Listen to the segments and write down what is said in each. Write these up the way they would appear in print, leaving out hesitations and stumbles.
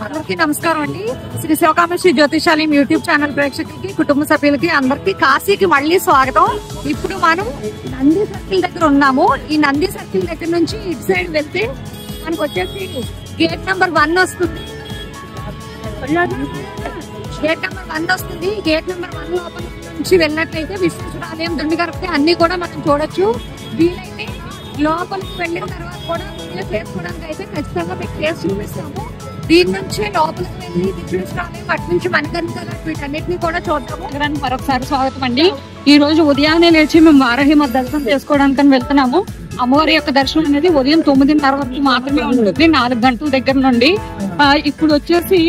అందరికీ నమస్కారం అండి. శ్రీ శివకామేశ్వరి జ్యోతిషాలయం యూట్యూబ్ ఛానల్ ప్రేక్షకులకి, కుటుంబ సభ్యులకి అందరికి కాశీకి మళ్ళీ స్వాగతం. ఇప్పుడు మనం నంది సర్కిల్ దగ్గర ఉన్నాము. ఈ నంది సర్కిల్ దగ్గర నుంచి ఇటు సైడ్ వెళ్తే మనకు వచ్చేసి గేట్ నెంబర్ 1 వస్తుంది. గేట్ నెంబర్ 1 వస్తుంది. గేట్ నెంబర్ 1 లోపల నుంచి వెళ్ళినట్లయితే విశ్వేశ్వర ఆలయం, దుండిగరపతి అన్ని కూడా మనం చూడొచ్చు. వీలైతే లోపలికి వెళ్ళిన తర్వాత కూడా చేసుకోవడానికి అయితే ఖచ్చితంగా మీకు కేసు చూపిస్తాము. దీని నుంచి లోపలికి వెళ్ళి విశ్వేశ్వరాలయం, అటు నుంచి మణికర్ణిక వీటన్నిటిని కూడా చూద్దాము. మరొకసారి స్వాగతం అండి. ఈ రోజు ఉదయాన్నే లేచి మేము వారాహి మాత దర్శనం చేసుకోవడానికి వెళ్తున్నాము. అమ్మవారి యొక్క దర్శనం అనేది ఉదయం 9:30 వరకు మాత్రమే ఉంటుంది, 4 గంటల దగ్గర నుండి. ఇప్పుడు వచ్చేసి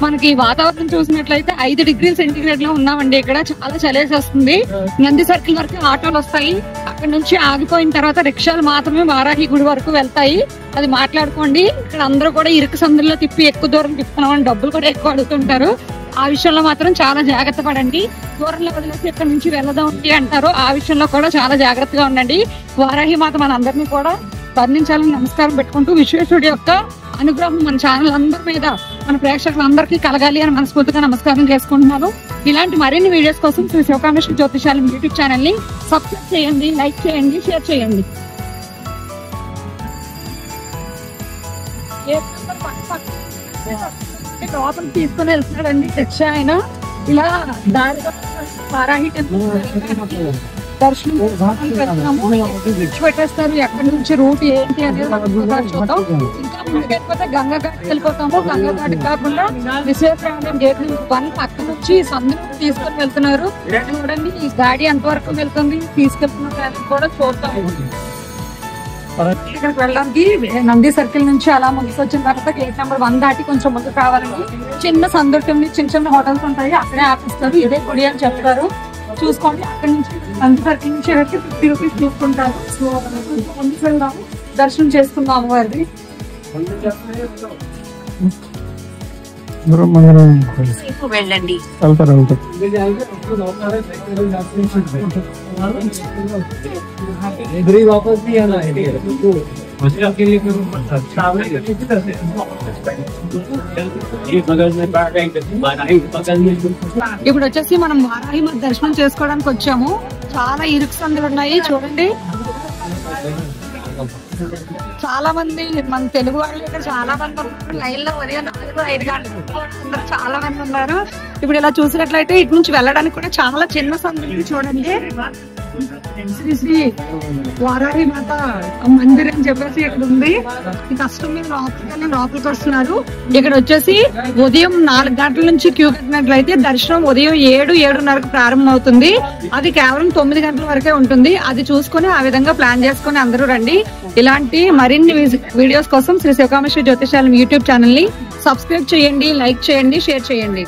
మనకి వాతావరణం చూసినట్లయితే 5 డిగ్రీల సెంటీగ్రేడ్ లో ఉన్నామండి. ఇక్కడ చాలా చలేసేస్తుంది. నంది సర్కిల్ వరకు ఆటోలు వస్తాయి. అక్కడ నుంచి ఆగిపోయిన తర్వాత రిక్షాలు మాత్రమే వారాహి గుడి వరకు వెళ్తాయి. అది మాట్లాడుకోండి. ఇక్కడ అందరూ కూడా ఇరుకు సందుల్లో తిప్పి ఎక్కువ దూరం తిప్పుతున్నామని డబ్బులు కూడా ఎక్కువ అడుగుతుంటారు. ఆ విషయంలో మాత్రం చాలా జాగ్రత్త పడండి. దూరంలో వదిలేసి ఇక్కడ నుంచి వెళ్ళదాండి అంటారు. ఆ విషయంలో కూడా చాలా జాగ్రత్తగా ఉండండి. వారాహి మాత మన అందరినీ కూడా వర్ణించాలని నమస్కారం పెట్టుకుంటూ, విశ్వేశ్వరుడి యొక్క అనుగ్రహం మన ఛానల్ అందరి మీద, మన ప్రేక్షకులందరికీ కలగాలి అని మనస్ఫూర్తిగా నమస్కారం చేసుకుంటున్నాను. ఇలాంటి మరిన్ని వీడియోస్ కోసం శ్రీ శివకామేశ్వరి జ్యోతిషాలయం యూట్యూబ్ ఛానల్ ని సబ్స్క్రైబ్ చేయండి, లైక్ చేయండి, షేర్ చేయండి. లోపలికి తీసుకుని వెళ్తున్నాడండి రిక్షా ఆయన. ఇలా దారిగా వారాహి టెంపుల్ దర్శనం పెట్టేస్తారు. ఎక్కడి నుంచి రూట్ ఏంటి అనేది చూద్దాం. ఇంకా ముందుకు వెళ్ళిపోతే గంగా ఘాట్కి వెళ్ళిపోతాము. గంగా ఘాట్ కాకుండా విశ్వేశ్వరాలయం గేట్ 1 పక్క నుంచి సందు తీసుకొని వెళ్తున్నారు. చూడండి ఈ గాడి ఎంతవరకు వెళ్తుంది, తీసుకెళ్తున్నారు కూడా చూద్దాం. ఇక్కడికి వెళ్ళడానికి నంది సర్కిల్ నుంచి అలా ముందుకు వచ్చిన తర్వాత గేట్ నెంబర్ 1 దాటి కొంచెం ముందుకు రావాలండి. చిన్న సందుంటుంది, చిన్న చిన్న హోటల్స్ ఉంటాయి, అక్కడే ఆపిస్తారు. ఇదే గుడి అని చెప్తారు. చూసుకోండి. అక్కడి నుంచి నంది సర్కిల్ నుంచి 50 రూపీస్ తీసుకుంటారు. సో ముందుకు వెళ్దాము, దర్శనం చేసుకుందాం అమ్మవారిని. వెళ్ళండి. ఇప్పుడు వచ్చేసి మనం వారాహి మాత దర్శనం చేసుకోవడానికి వచ్చాము. చాలా ఇరుకు సందులు ఉన్నాయి చూడండి. చాలా మంది మన తెలుగు వాళ్ళు ఇక్కడ చాలా మంది ఉన్నారు. లైన్ లో ఉదయం 4-5 గంటలు చాలా మంది ఉన్నారు. ఇప్పుడు ఇలా చూసినట్లయితే ఇటు నుంచి వెళ్ళడానికి కూడా చాలా చిన్న సందులు చూడండి. శ్రీ శ్రీ వారాహి మాత మందిర్ అని చెప్పేసి ఇక్కడ ఉంది. ఈ కష్టం మీద లోపలికి వస్తున్నారు. ఇక్కడ వచ్చేసి ఉదయం 4 గంటల నుంచి క్యూ కట్టినట్లయితే దర్శనం ఉదయం 7-7:30కు ప్రారంభం అవుతుంది. అది కేవలం 9 గంటల వరకే ఉంటుంది. అది చూసుకుని ఆ విధంగా ప్లాన్ చేసుకుని అందరూ రండి. ఇలాంటి మరిన్ని వీడియోస్ కోసం శ్రీ శివకామేశ్వరి జ్యోతిషాలయం యూట్యూబ్ ఛానల్ ని సబ్స్క్రైబ్ చేయండి, లైక్ చేయండి, షేర్ చేయండి.